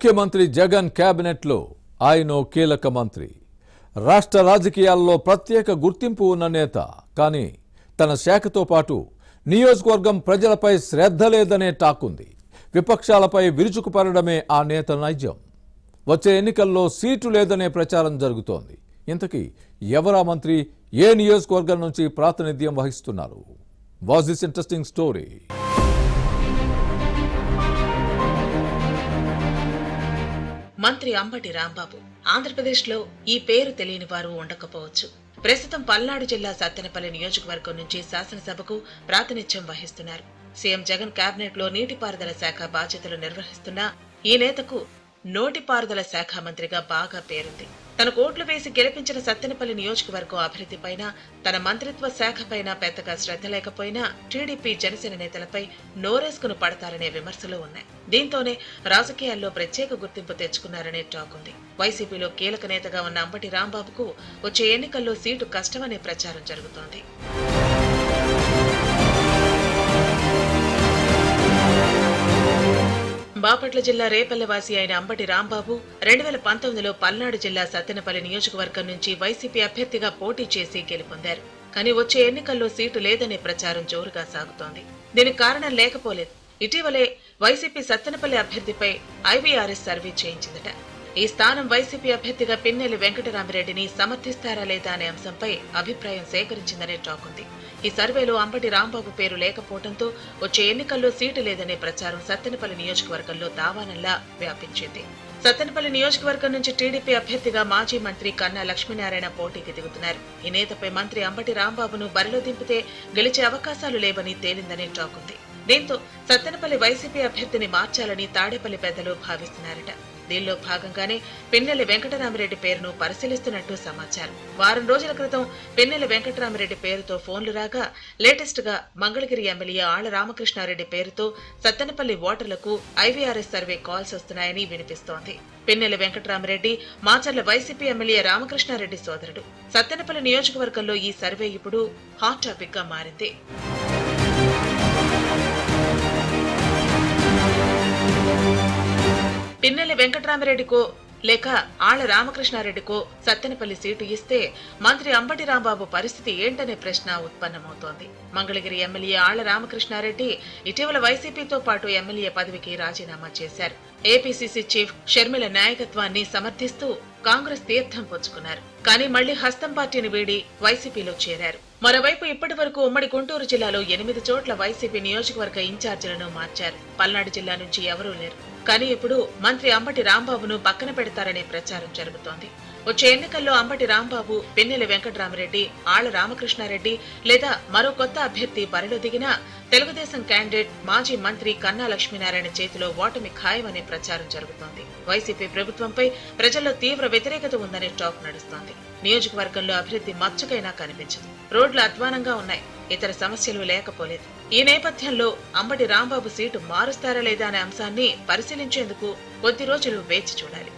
ముఖ్యమంత్రి జగన్ కేబినెట్లో ఆయన కీలక మంత్రి. రాష్ట్ర రాజకీయాల్లో ప్రత్యేక గుర్తింపు ఉన్న నేత. కానీ తన శాఖతో పాటు నియోజకవర్గం ప్రజలపై శ్రద్ధ లేదనే టాక్ ఉంది. విపక్షాలపై విరుచుకుపడడమే ఆ నేత నైజం. వచ్చే ఎన్నికల్లో సీటు లేదనే ప్రచారం జరుగుతోంది. ఇంతకీ ఎవరా మంత్రి, ఏ నియోజకవర్గం నుంచి ప్రాతినిధ్యం వహిస్తున్నారు? Was this interesting story? మంత్రి అంబటి రాంబాబు. ఆంధ్రప్రదేశ్లో ఈ పేరు తెలియని వారు ఉండకపోవచ్చు. ప్రస్తుతం పల్నాడు జిల్లా సత్తెనపల్లి నియోజకవర్గం నుంచి శాసనసభకు ప్రాతినిధ్యం వహిస్తున్నారు. సీఎం జగన్ కేబినెట్ లో నీటిపారుదల శాఖ బాధ్యతలు నిర్వహిస్తున్న ఈ నేతకు నోటిపారుదల శాఖ మంత్రిగా బాగా పేరుంది. తన కోట్లు వేసి గెలిపించిన సత్తెనపల్లి నియోజకవర్గం అభివృద్ధిపైన, తన మంత్రిత్వ శాఖపైన పెద్దగా శ్రద్ధ లేకపోయినా టీడీపీ జనసేన నేతలపై నోరేసుకుని పడతారనే విమర్శలు ఉన్నాయి. దీంతోనే రాజకీయాల్లో ప్రత్యేక గుర్తింపు తెచ్చుకున్నారనే టాక్ ఉంది. వైసీపీలో కీలక నేతగా ఉన్న అంబటి రాంబాబుకు వచ్చే ఎన్నికల్లో సీటు కష్టమనే ప్రచారం జరుగుతోంది. బాపట్ల జిల్లా రేపల్లెవాసి అయిన అంబటి రాంబాబు 2019లో పల్నాడు జిల్లా సత్తెనపల్లి నియోజకవర్గం నుంచి వైసీపీ అభ్యర్థిగా పోటీ చేసి గెలుపొందారు. కానీ వచ్చే ఎన్నికల్లో సీటు లేదనే ప్రచారం జోరుగా సాగుతోంది. దీనికి కారణం లేకపోలేదు. ఇటీవలే వైసీపీ సత్తెనపల్లి అభ్యర్థిపై ఐవీఆర్ఎస్ సర్వే చేయించిందట. ఈ స్థానం వైసీపీ అభ్యర్థిగా పిన్నెల్లి వెంకటరామిరెడ్డిని సమర్థిస్తారా లేదా అనే అంశంపై అభిప్రాయం సేకరించిందనే టాక్ ఉంది. ఈ సర్వేలో అంబటి రాంబాబు పేరు లేకపోవడంతో వచ్చే ఎన్నికల్లో సీటు లేదనే ప్రచారం సత్తెనపల్లి నియోజకవర్గంలో దావానంలా వ్యాపించింది. సత్తెనపల్లి నియోజకవర్గం నుంచి టీడీపీ అభ్యర్థిగా మాజీ మంత్రి కన్నా లక్ష్మీనారాయణ పోటీకి దిగుతున్నారు. ఈ నేతపై మంత్రి అంబటి రాంబాబును బరిలో దింపితే గెలిచే అవకాశాలు లేవని తేలిందనే టాక్ ఉంది. దీంతో సత్తెనపల్లి వైసీపీ అభ్యర్థిని మార్చాలని తాడేపల్లి పెద్దలు భావిస్తున్నారట. దీనిలో భాగంగానే పిన్నెల్లి వెంకటరామిరెడ్డి పేరును పరిశీలిస్తున్నట్టు సమాచారం. వారం రోజుల క్రితం పిన్నెల్లి వెంకటరామిరెడ్డి పేరుతో ఫోన్లు రాగా, లేటెస్ట్ గా మంగళగిరి ఎమ్మెల్యే ఆళ్ల రామకృష్ణారెడ్డి పేరుతో సత్తెనపల్లి ఓటర్లకు ఐవీఆర్ఎస్ సర్వే కాల్స్ వస్తున్నాయని వినిపిస్తోంది. పిన్నెల్లి వెంకటరామిరెడ్డి మాచర్ల వైసీపీ ఎమ్మెల్యే రామకృష్ణారెడ్డి సోదరుడు. సత్తెనపల్లి నియోజకవర్గంలో ఈ సర్వే ఇప్పుడు హాట్ టాపిక్ గా మారింది. పిన్నెల్లి వెంకటరామిరెడ్డికో లేక ఆళ్ల రామకృష్ణారెడ్డికో సత్తెనపల్లి సీటు ఇస్తే మంత్రి అంబటి రాంబాబు పరిస్థితి ఏంటనే ప్రశ్న ఉత్పన్నమవుతోంది. మంగళగిరి ఎమ్మెల్యే ఆళ్ల రామకృష్ణారెడ్డి ఇటీవల వైసీపీతో పాటు ఎమ్మెల్యే పదవికి రాజీనామా చేశారు. ఏపీసీసీ చీఫ్ షర్మిల నాయకత్వాన్ని సమర్థిస్తూ కాంగ్రెస్ తీర్థం పుచ్చుకున్నారు. కానీ మళ్లీ హస్తం పార్టీని వీడి వైసీపీలో చేరారు. మరోవైపు ఇప్పటి వరకు ఉమ్మడి గుంటూరు జిల్లాలో 8 చోట్ల వైసీపీ నియోజకవర్గ ఇన్ఛార్జీలను మార్చారు. పల్నాడు జిల్లా నుంచి ఎవరూ లేరు. కానీ ఇప్పుడు మంత్రి అంబటి రాంబాబును పక్కన పెడతారనే ప్రచారం జరుగుతోంది. వచ్చే ఎన్నికల్లో అంబటి రాంబాబు, పిన్నెల్లి వెంకటరామిరెడ్డి, ఆళ్ల రామకృష్ణారెడ్డి లేదా మరో కొత్త అభ్యర్థి బరిలో దిగినా తెలుగుదేశం క్యాండిడేట్ మాజీ మంత్రి కన్నా లక్ష్మీనారాయణ చేతిలో ఓటమి ఖాయమనే ప్రచారం జరుగుతోంది. వైసీపీ ప్రభుత్వంపై ప్రజల్లో తీవ్ర వ్యతిరేకత ఉందనే టాక్ నడుస్తోంది. నియోజకవర్గంలో అభివృద్ధి మచ్చుకైనా కనిపించదు. రోడ్లు అధ్వానంగా ఉన్నాయి. ఇతర సమస్యలు లేకపోలేదు. ఈ నేపథ్యంలో అంబటి రాంబాబు సీటు మారుస్తారా లేదా అనే అంశాన్ని పరిశీలించేందుకు కొద్ది రోజులు వేచి చూడాలి.